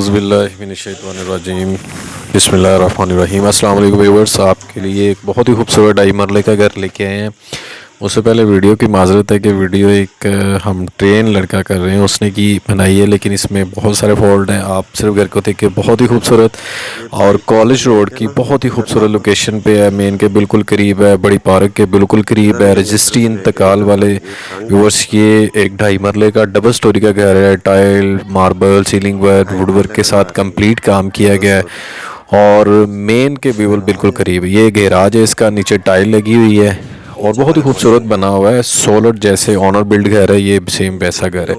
औज़ुबिल्लाहिमिनश्शैतानिर्रजीम बिस्मिल्लाहिर्रहमानिर्रहीम। अस्सलाम वालेकुम व्यूअर्स, आपके लिए एक बहुत ही खूबसूरत ढाई मरले का घर लेके आए हैं। उससे पहले वीडियो की माजरत है कि वीडियो एक हम ट्रेन लड़का कर रहे हैं, उसने की बनाई है, लेकिन इसमें बहुत सारे फॉल्ट हैं। आप सिर्फ घर को देखिए, बहुत ही खूबसूरत और कॉलेज रोड की बहुत ही खूबसूरत लोकेशन पे है, मेन के बिल्कुल करीब है, बड़ी पार्क के बिल्कुल करीब है, रजिस्ट्री इंतकाल वाले व्यूअर्स। ये एक ढाई मरले का डबल स्टोरी का घर है, tile marble ceiling work woodwork के साथ कंप्लीट काम किया गया है और मेन के बिल्कुल करीब। ये गैराज है, इसका नीचे टाइल लगी हुई है और बहुत ही खूबसूरत बना हुआ है। सोलर जैसे ऑनर बिल्ड घर है, ये सेम वैसा घर है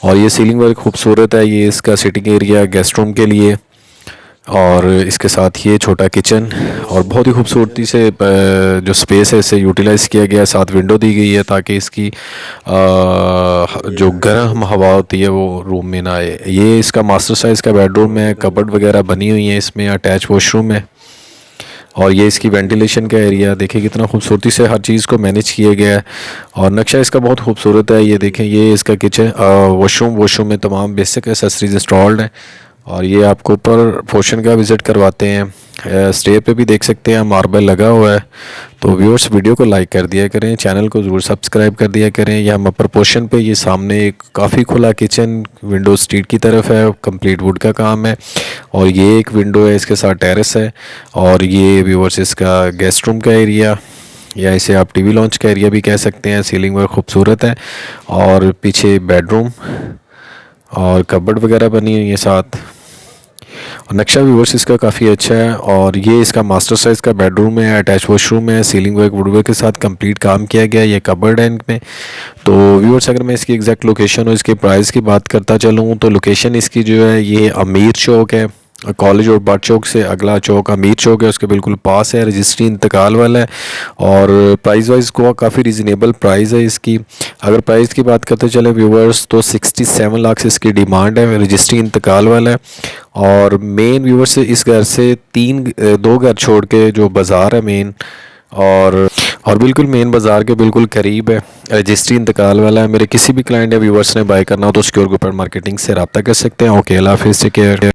और ये सीलिंग वर्क खूबसूरत है। ये इसका सिटिंग एरिया गेस्ट रूम के लिए और इसके साथ ये छोटा किचन और बहुत ही खूबसूरती से जो स्पेस है इसे यूटिलाइज़ किया गया है। साथ विंडो दी गई है ताकि इसकी जो गर्म हवा होती है वो रूम में ना आए। ये इसका मास्टर साइज़ का बेडरूम है, कबर्ड वगैरह बनी हुई है, इसमें अटैच वॉशरूम है और ये इसकी वेंटिलेशन का एरिया देखिए कितना खूबसूरती से हर चीज़ को मैनेज किया गया है और नक्शा इसका बहुत खूबसूरत है। ये देखें, ये इसका किचन वॉशरूम में तमाम बेसिक एसेसरीज इंस्टॉल्ड हैं और ये आपको ऊपर पोर्शन का विज़िट करवाते हैं। स्टेयर पे भी देख सकते हैं मार्बल लगा हुआ है। तो व्यूअर्स, वीडियो को लाइक कर दिया करें, चैनल को ज़रूर सब्सक्राइब कर दिया करें। यह हम अपर पोर्शन पे ये सामने एक काफ़ी खुला किचन विंडो स्ट्रीट की तरफ है, कंप्लीट वुड का काम है और ये एक विंडो है, इसके साथ टेरेस है और ये व्यूअर्स इसका गेस्ट रूम का एरिया या इसे आप टीवी लॉन्च का एरिया भी कह सकते हैं। सीलिंग वर्क खूबसूरत है और पीछे बेडरूम और कबर्ड वगैरह बनी हुई है साथ और नक्शा व्यूअर्स इसका काफ़ी अच्छा है और ये इसका मास्टर साइज़ का बेडरूम है, अटैच वॉशरूम है, सीलिंग वर्क वुडवर्क के साथ कंप्लीट काम किया गया है। ये कबर्ड है इनमें। तो व्यूअर्स, अगर मैं इसकी एग्जैक्ट लोकेशन और इसके प्राइस की बात करता चलूँ तो लोकेशन इसकी जो है ये अमीर चौक है। कॉलेज और बाट चौक से अगला चौक अमीर चौक है, उसके बिल्कुल पास है, रजिस्ट्री इंतकाल वाला है और प्राइस वाइज को काफ़ी रिजनेबल प्राइस है इसकी। अगर प्राइस की बात करते चले व्यूवर्स तो 67 लाख से इसकी डिमांड है, रजिस्ट्री इंतकाल वाला है और मेन व्यूवर्स इस घर से दो घर छोड़ के जो बाज़ार है मेन और बिल्कुल मेन बाज़ार के बिल्कुल करीब है, रजिस्ट्री इंतकाल वाला है। मेरे किसी भी क्लाइंट या व्यूवर्स ने बाय करना हो तो सिक्योर ग्रुप मार्केटिंग से रब्ता कर सकते हैं। ओके, अल्लाह हाफिज़, टेक केयर।